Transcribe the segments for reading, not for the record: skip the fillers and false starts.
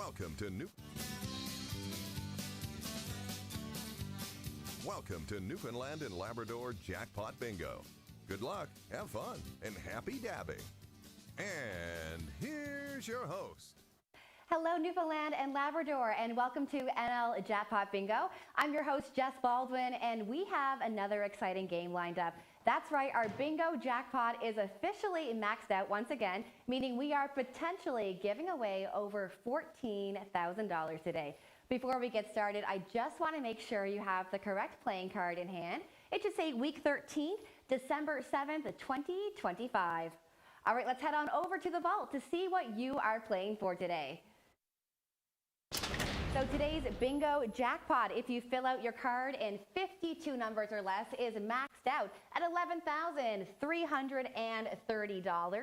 Welcome to Newfoundland and Labrador Jackpot Bingo. Good luck, have fun, and happy dabbing. And here's your host. Hello, Newfoundland and Labrador, and welcome to NL Jackpot Bingo. I'm your host, Jess Baldwin, and we have another exciting game lined up. That's right, our bingo jackpot is officially maxed out once again, meaning we are potentially giving away over $14,000 today. Before we get started, I just want to make sure you have the correct playing card in hand. It should say week 13, December 7th, 2025. All right, let's head on over to the vault to see what you are playing for today. So today's bingo jackpot, if you fill out your card in 52 numbers or less, is maxed out at $11,330.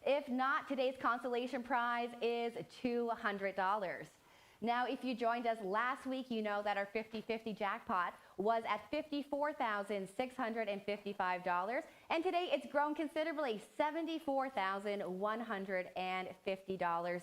If not, today's consolation prize is $200. Now, if you joined us last week, you know that our 50-50 jackpot was at $54,655, and today it's grown considerably, $74,150.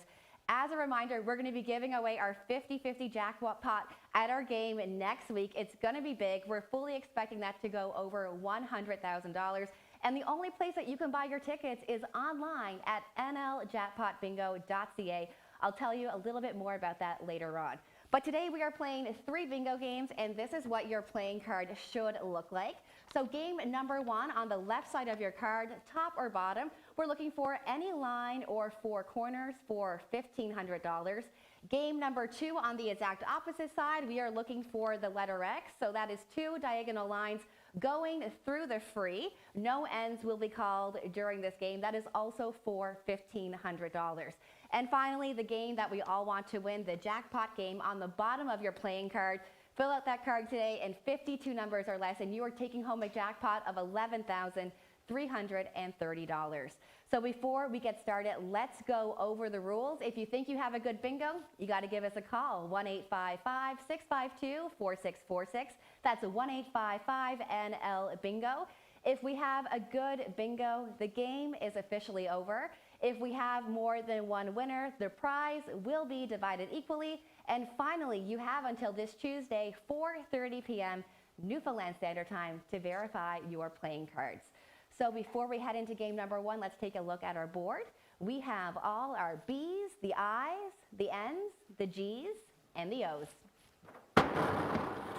As a reminder, we're going to be giving away our 50-50 jackpot pot at our game next week. It's going to be big. We're fully expecting that to go over $100,000. And the only place that you can buy your tickets is online at nljackpotbingo.ca. I'll tell you a little bit more about that later on. But today we are playing 3 bingo games, and this is what your playing card should look like. So game number 1 on the left side of your card, top or bottom, we're looking for any line or 4 corners for $1,500. Game number 2 on the exact opposite side, we are looking for the letter X. So that is 2 diagonal lines going through the free. No ends will be called during this game. That is also for $1,500. And finally, the game that we all want to win, the jackpot game on the bottom of your playing card. Fill out that card today in 52 numbers or less, and you are taking home a jackpot of $11,330. So before we get started, let's go over the rules. If you think you have a good bingo, you got to give us a call, 1-855-652-4646. That's 1-855-NL-BINGO. If we have a good bingo, the game is officially over. If we have more than one winner, the prize will be divided equally. And finally, you have until this Tuesday, 4:30 p.m. Newfoundland Standard Time to verify your playing cards. So before we head into game number 1, let's take a look at our board. We have all our B's, the I's, the N's, the G's, and the O's.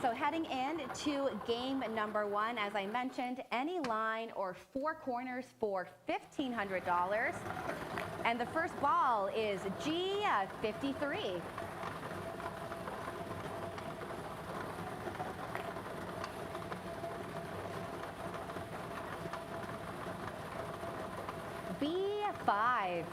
So heading into game number 1, as I mentioned, any line or 4 corners for $1,500. And the first ball is G53. B5.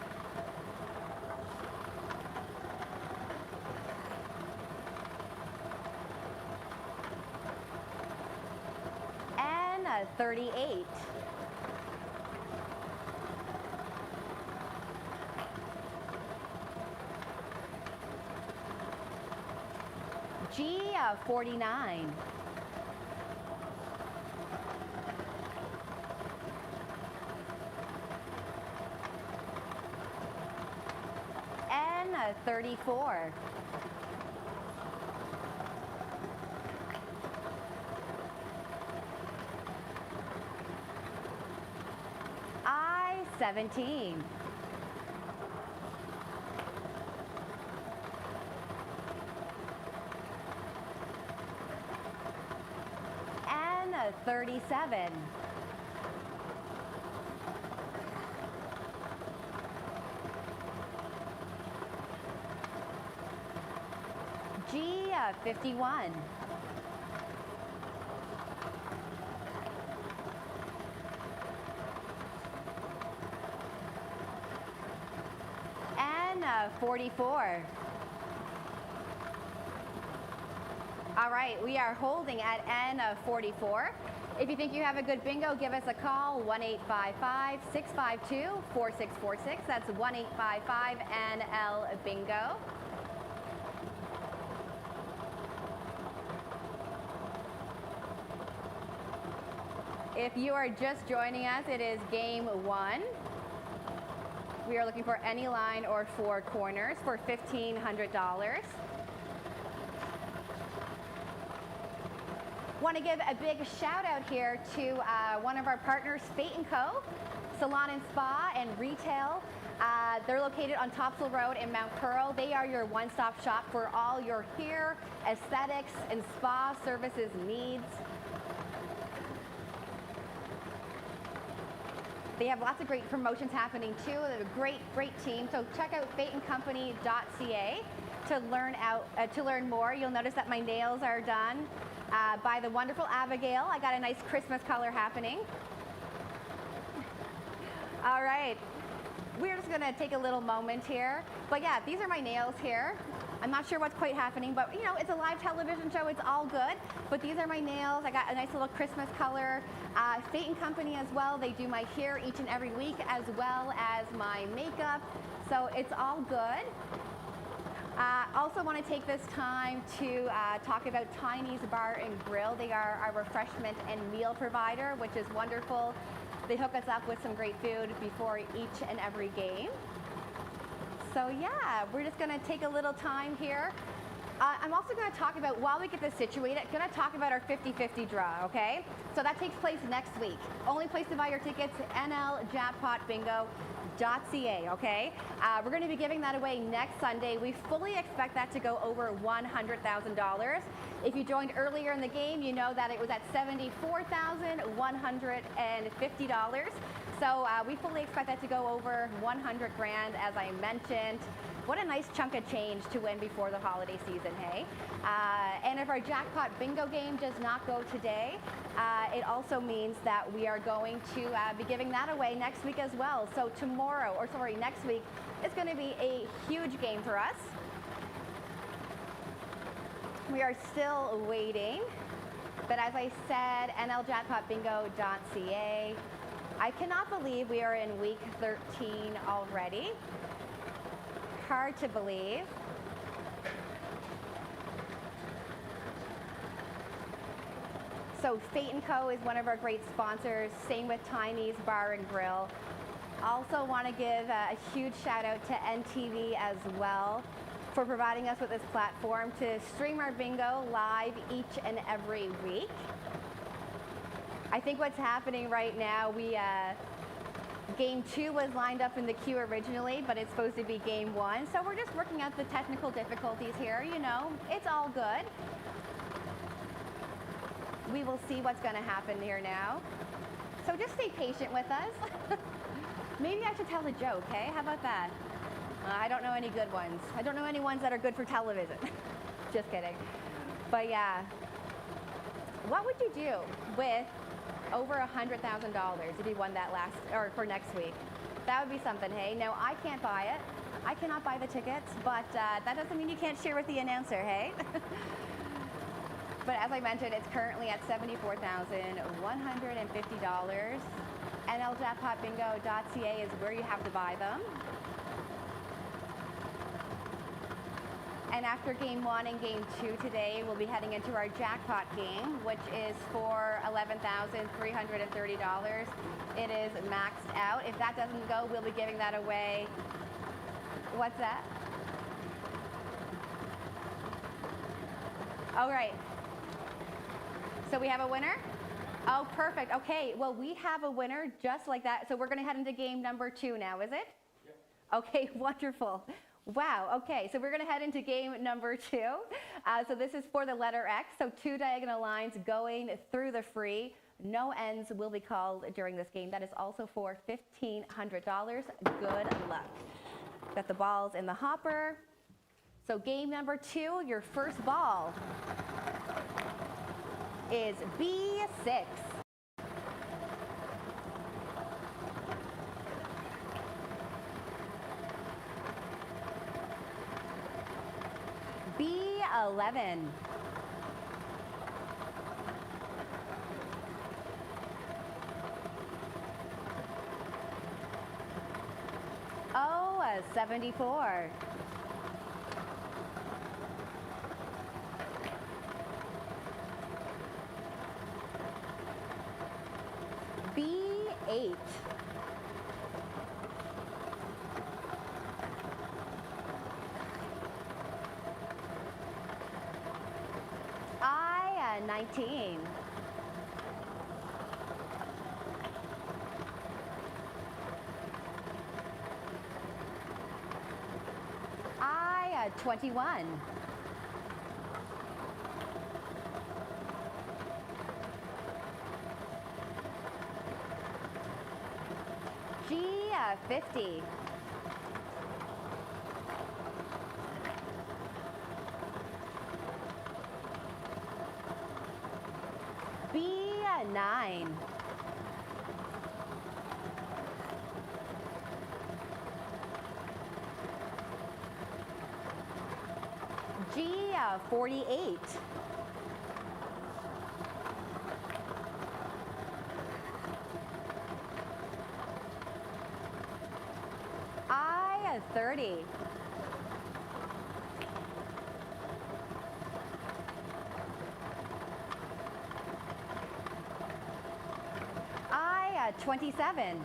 N38. G49. N34. I-17. N37. G51. N44. All right, we are holding at N44. If you think you have a good bingo, give us a call, 1-855-652-4646. That's 1-855-NL-BINGO. If you are just joining us, it is game 1. We are looking for any line or 4 corners for $1,500. Want to give a big shout out here to one of our partners, Fate & Co. Salon and Spa and Retail. They're located on Topsail Road in Mount Pearl. They are your one-stop shop for all your hair, aesthetics, and spa services needs. They have lots of great promotions happening too. They're a great team. So check out fateandcompany.ca to learn more. You'll notice that my nails are done by the wonderful Abigail. I got a nice Christmas color happening. All right. We're just gonna take a little moment here. But yeah, these are my nails here. I'm not sure what's quite happening, but you know, it's a live television show, it's all good. But these are my nails. I got a nice little Christmas color. Fate & Company as well, they do my hair each and every week as well as my makeup. So it's all good. Also want to take this time to talk about Tiny's Bar and Grill. They are our refreshment and meal provider, which is wonderful. They hook us up with some great food before each and every game. So yeah, we're just gonna take a little time here. I'm also gonna talk about, while we get this situated, I'm gonna talk about our 50-50 draw, okay? So that takes place next week. Only place to buy your tickets, nljackpotbingo.ca, okay? We're gonna be giving that away next Sunday. We fully expect that to go over $100,000. If you joined earlier in the game, you know that it was at $74,150. So we fully expect that to go over 100 grand, as I mentioned. What a nice chunk of change to win before the holiday season, hey? And if our Jackpot Bingo game does not go today, it also means that we are going to be giving that away next week as well. So next week, it's going to be a huge game for us. We are still waiting, but as I said, nljackpotbingo.ca. I cannot believe we are in week 13 already. Hard to believe. So Fate & Co. is one of our great sponsors, same with Tiny's Bar and Grill. Also want to give a huge shout out to NTV as well for providing us with this platform to stream our bingo live each and every week. I think what's happening right now, Game 2 was lined up in the queue originally, but it's supposed to be Game 1. So we're just working out the technical difficulties here, you know, it's all good. We will see what's gonna happen here now. So just stay patient with us. Maybe I should tell a joke, hey? How about that? I don't know any good ones. I don't know any ones that are good for television. Just kidding. But yeah, what would you do with over $100,000 if you won that for next week? That would be something, hey? No, I can't buy it. I cannot buy the tickets, but that doesn't mean you can't share with the announcer, hey? But as I mentioned, it's currently at $74,150. nljackpotbingo.ca is where you have to buy them. And after Game 1 and Game 2 today, we'll be heading into our jackpot game, which is for $11,330. It is maxed out. If that doesn't go, we'll be giving that away. What's that? All right. So we have a winner? Oh, perfect. Okay, well, we have a winner just like that. So we're going to head into game number 2 now, is it? Yep. Okay, wonderful. Wow, okay, so we're going to head into game number 2. So this is for the letter X, so 2 diagonal lines going through the free. No ends will be called during this game. That is also for $1,500. Good luck. Got the balls in the hopper. So game number 2, your first ball is B6. B11. Oh, 74. B8. 19. I, 21. G, 50. B, 9. G, 48. I, 30. I, 27.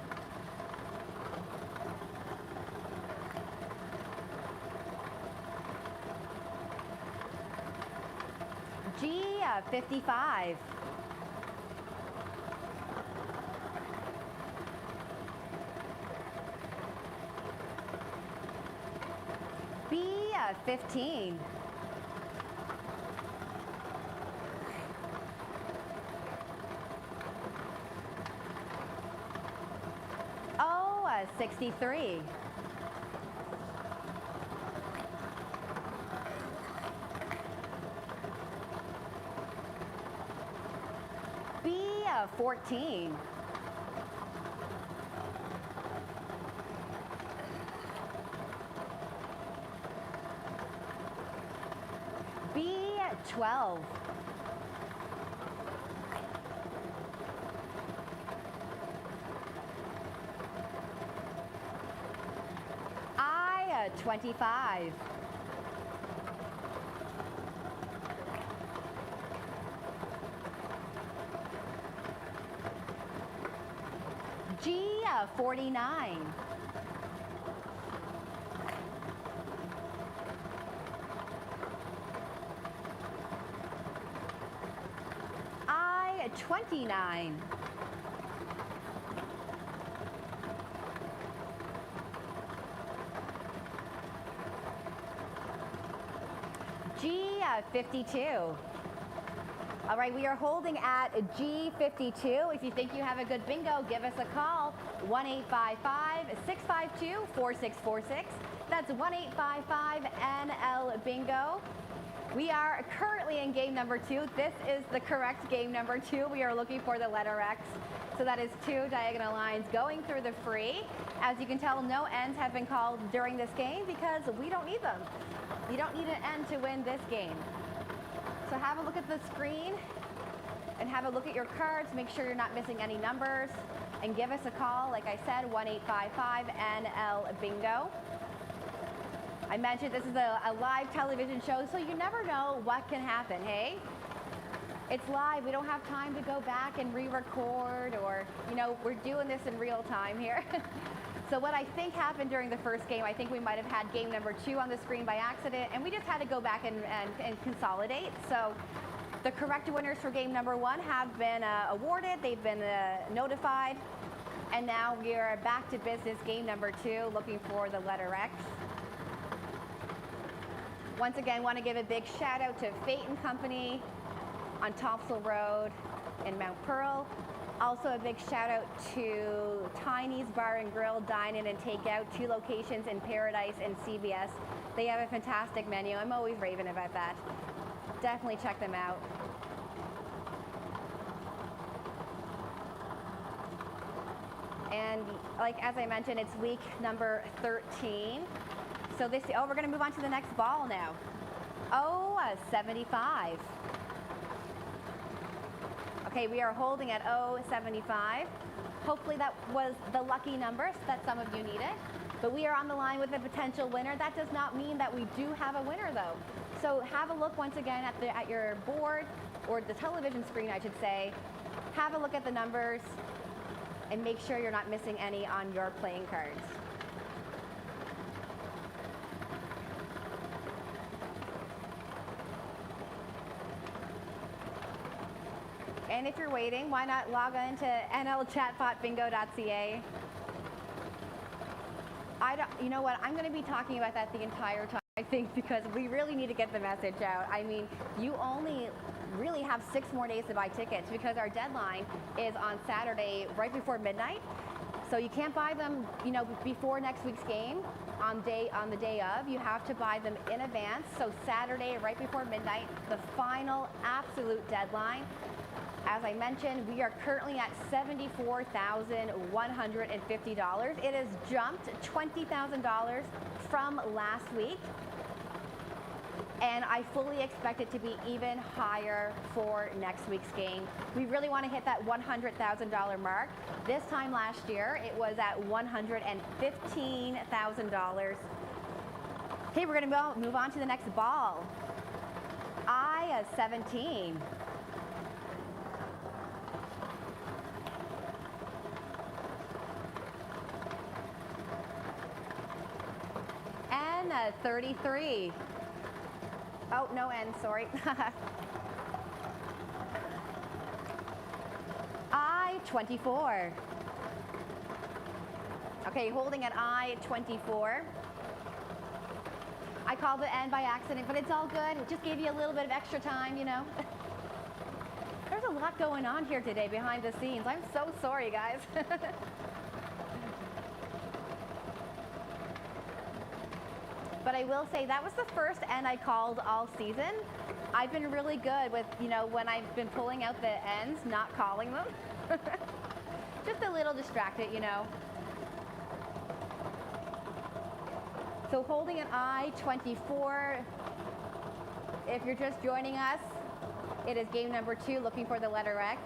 G, 55. B, 15. O, 63. B, 14. B, 12. I, 25. G, 49. I, 29. G, 52. All right, we are holding at G52. If you think you have a good bingo, give us a call. 1-855-652-4646. That's 1-855-NL-BINGO. We are currently in game number 2. This is the correct game number 2. We are looking for the letter X. So that is 2 diagonal lines going through the free. As you can tell, no ends have been called during this game because we don't need them. You don't need an end to win this game. So have a look at the screen and have a look at your cards. Make sure you're not missing any numbers. And give us a call, like I said, 1-855-NL-BINGO. I mentioned this is a live television show, so you never know what can happen, hey? It's live. We don't have time to go back and re-record or, you know, we're doing this in real time here. So what I think happened during the first game, I think we might have had game number 2 on the screen by accident, and we just had to go back and consolidate. So the correct winners for game number 1 have been awarded. They've been notified. And now we are back to business, game number 2, looking for the letter X. Once again, want to give a big shout out to Fate & Company on Topsail Road in Mount Pearl. Also a big shout out to Tiny's Bar and Grill, Dine In and Take Out, 2 locations in Paradise and CVS. They have a fantastic menu. I'm always raving about that. Definitely check them out. And like as I mentioned, it's week number 13. So this, we're going to move on to the next ball now. 75. Okay, we are holding at 75. Hopefully that was the lucky number that some of you needed. But we are on the line with a potential winner. That does not mean that we do have a winner though. So have a look once again at your board, or the television screen I should say. Have a look at the numbers and make sure you're not missing any on your playing cards. And if you're waiting, why not log on to nlchatbotbingo.ca. You know what? I'm going to be talking about that the entire time, I think, because we really need to get the message out. I mean, you only really have 6 more days to buy tickets because our deadline is on Saturday right before midnight. So you can't buy them, you know, before next week's game on the day of. You have to buy them in advance. So Saturday right before midnight, the final absolute deadline. As I mentioned, we are currently at $74,150. It has jumped $20,000 from last week. And I fully expect it to be even higher for next week's game. We really want to hit that $100,000 mark. This time last year, it was at $115,000. Okay, we're going to move on to the next ball. I-17. N-33. Oh, no N, sorry. I-24. Okay, holding at I-24. I called the N by accident, but it's all good. It just gave you a little bit of extra time, you know. There's a lot going on here today behind the scenes. I'm so sorry, guys. But I will say that was the first N I called all season. I've been really good with, you know, when I've been pulling out the N's, not calling them. Just a little distracted, you know. So holding an I-24, if you're just joining us, it is game number 2, looking for the letter X.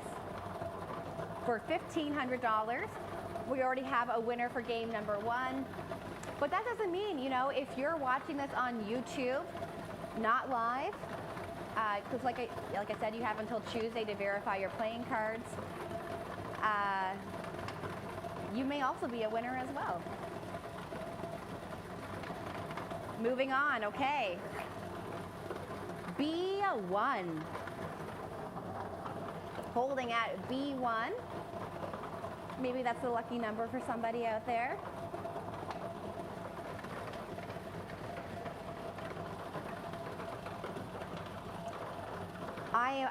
For $1,500, we already have a winner for game number 1. But that doesn't mean, you know, if you're watching this on YouTube, not live, because like I said, you have until Tuesday to verify your playing cards. You may also be a winner as well. Moving on, okay. B1. Holding at B1. Maybe that's a lucky number for somebody out there.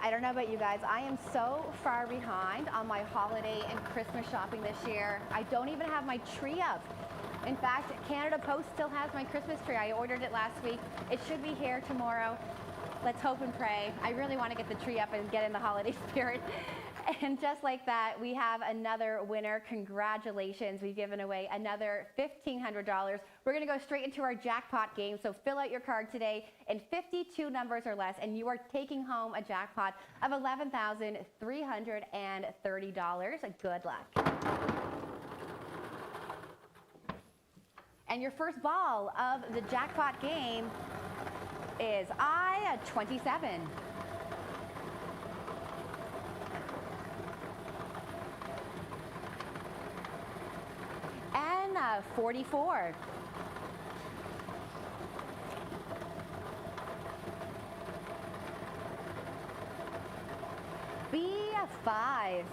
I don't know about you guys, I am so far behind on my holiday and Christmas shopping this year. I don't even have my tree up. In fact, Canada Post still has my Christmas tree. I ordered it last week. It should be here tomorrow. Let's hope and pray. I really want to get the tree up and get in the holiday spirit. And just like that, we have another winner. Congratulations. We've given away another $1,500. We're going to go straight into our jackpot game. So fill out your card today in 52 numbers or less, and you are taking home a jackpot of $11,330. Good luck. And your first ball of the jackpot game is I-27. N-44. B-5.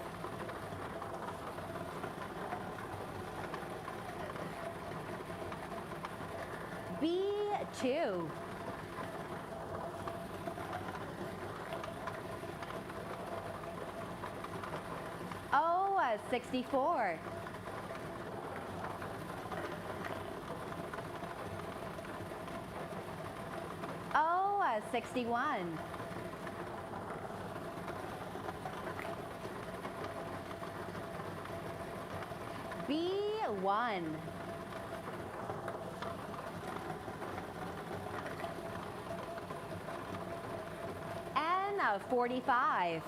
B2. O-64. O-61. B1. N-45.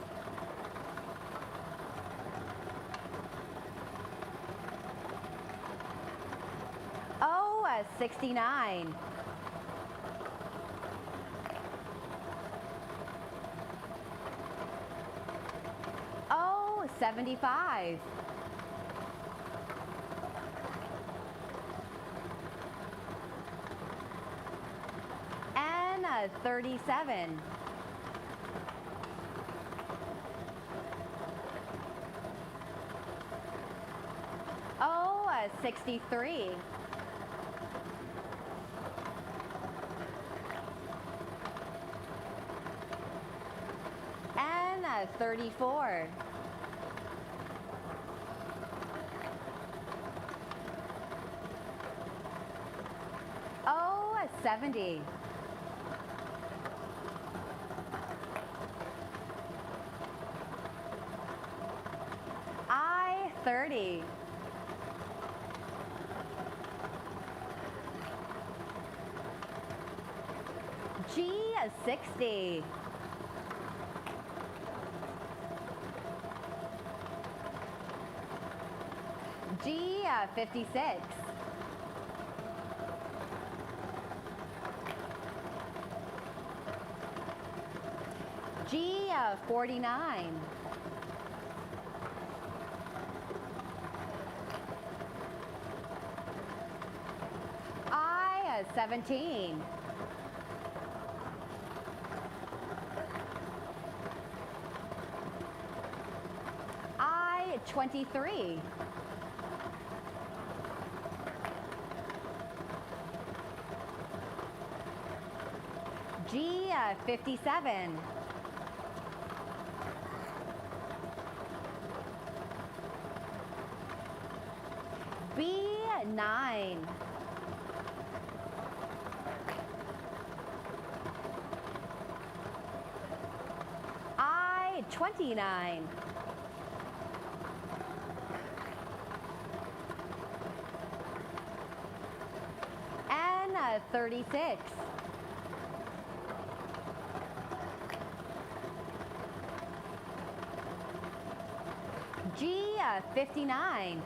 O-69. O-75. N-37. 63. And 34. Oh, 70. I 30. G 60. G 56. G 49. I 17. I 23. G 57. B 9. I 29. N 36. G 59.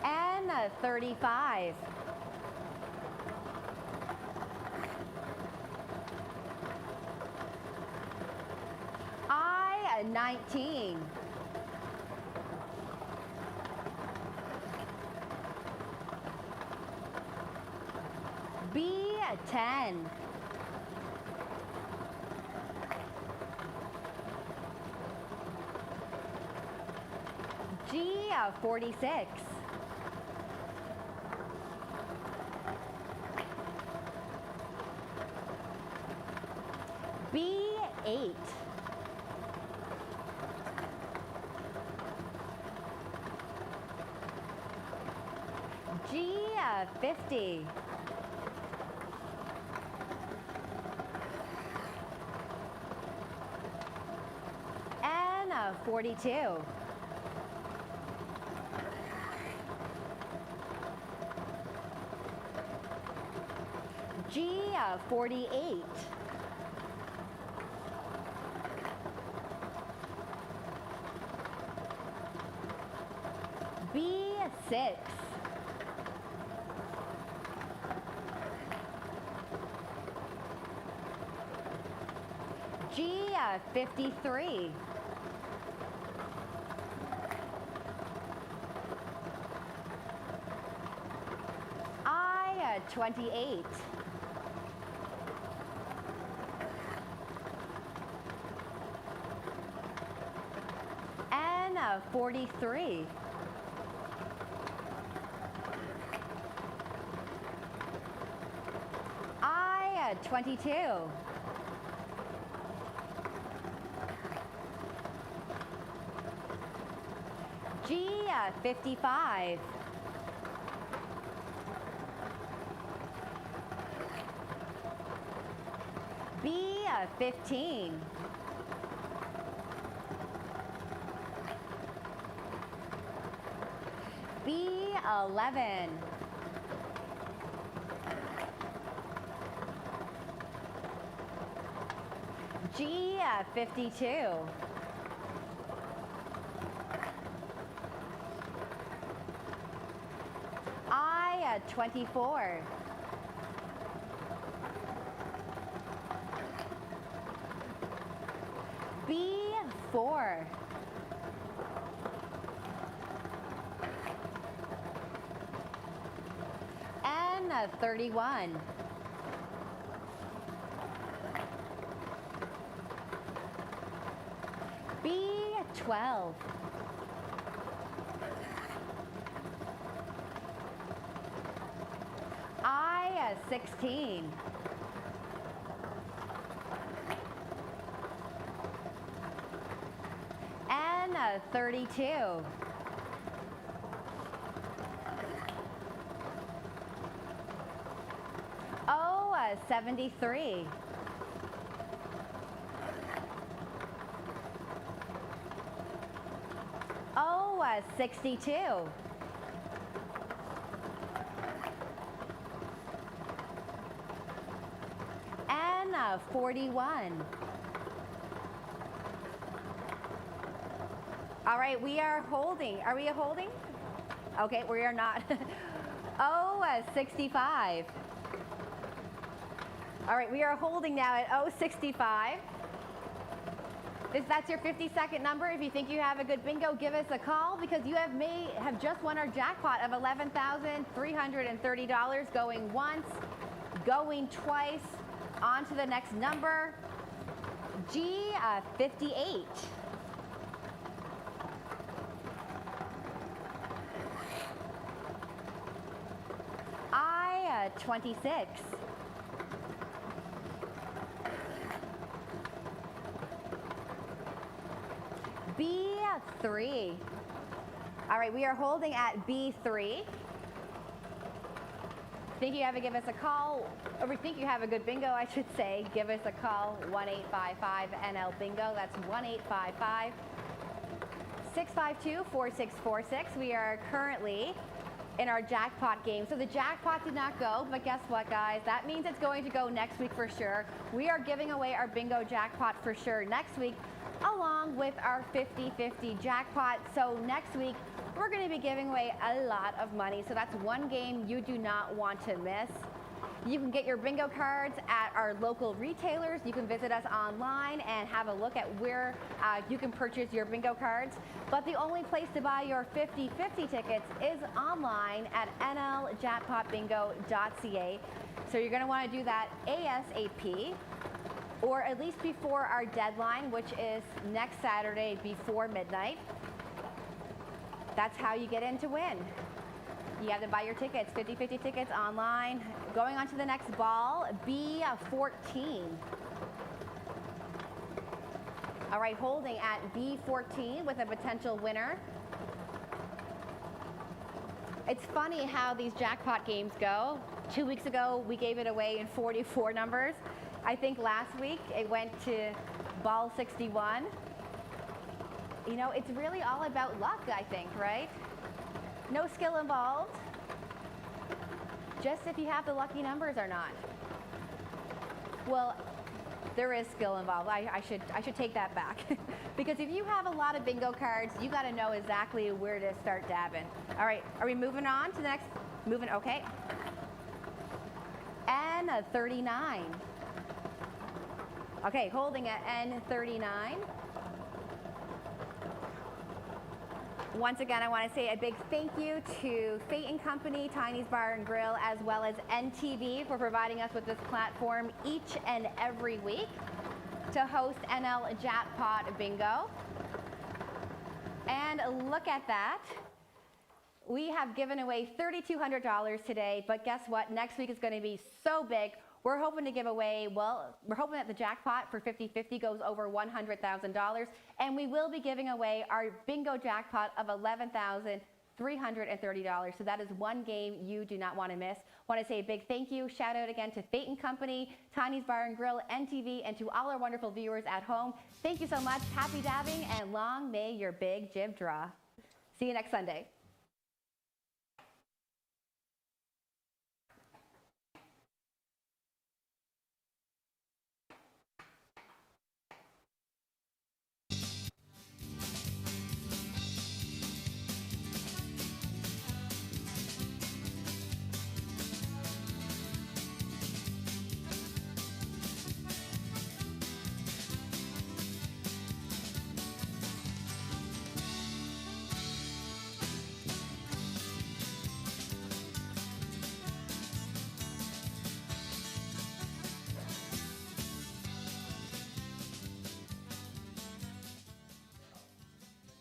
N 35. I 19. B 10. G 46. B 8. G 50. N 42. G 48. B 6. G 53. I 28. N 43. I 22. G 55. B 15. B 11. G 52. I 24. B 4. N 31. 12. I, 16. N, 32. O, 73. O, 62. N, 41. All right, we are holding. Are we holding? Okay, we are not. O, 65. All right, we are holding now at 065. That's your 50-second number. If you think you have a good bingo, give us a call because you may have just won our jackpot of $11,330 going once, going twice. On to the next number, G, 58. I, 26. B, 3. All right, we are holding at B3. Think you have to give us a call, or we think you have a good bingo, I should say, give us a call, 1-855-NL-BINGO. That's 1-855-652-4646. We are currently in our jackpot game. So the jackpot did not go, but guess what, guys? That means it's going to go next week for sure. We are giving away our bingo jackpot for sure next week, along with our 50-50 jackpot. So next week, we're going to be giving away a lot of money. So that's one game you do not want to miss. You can get your bingo cards at our local retailers. You can visit us online and have a look at where you can purchase your bingo cards. But the only place to buy your 50-50 tickets is online at nljackpotbingo.ca. So you're going to want to do that ASAP, or at least before our deadline, which is next Saturday before midnight. That's how you get in to win. You have to buy your tickets, 50-50 tickets online. Going on to the next ball, B14. All right, holding at B14 with a potential winner. It's funny how these jackpot games go. 2 weeks ago, we gave it away in 44 numbers. I think last week it went to ball 61. You know, it's really all about luck, I think, right? No skill involved. Just if you have the lucky numbers or not. Well, there is skill involved. I should take that back. Because if you have a lot of bingo cards, you got to know exactly where to start dabbing. All right, are we moving on to the next? Moving, okay. N39. Okay, holding at N39. Once again, I want to say a big thank you to Fate & Company, Tiny's Bar and Grill, as well as NTV for providing us with this platform each and every week to host NL Jackpot Bingo. And look at that. We have given away $3,200 today, but guess what? Next week is going to be so big. We're hoping to give away, well, we're hoping that the jackpot for 50-50 goes over $100,000, and we will be giving away our bingo jackpot of $11,330. So that is one game you do not want to miss. Want to say a big thank you, shout out again to Fate & Company, Tiny's Bar and Grill, NTV, and to all our wonderful viewers at home. Thank you so much. Happy dabbing, and long may your big jib draw. See you next Sunday.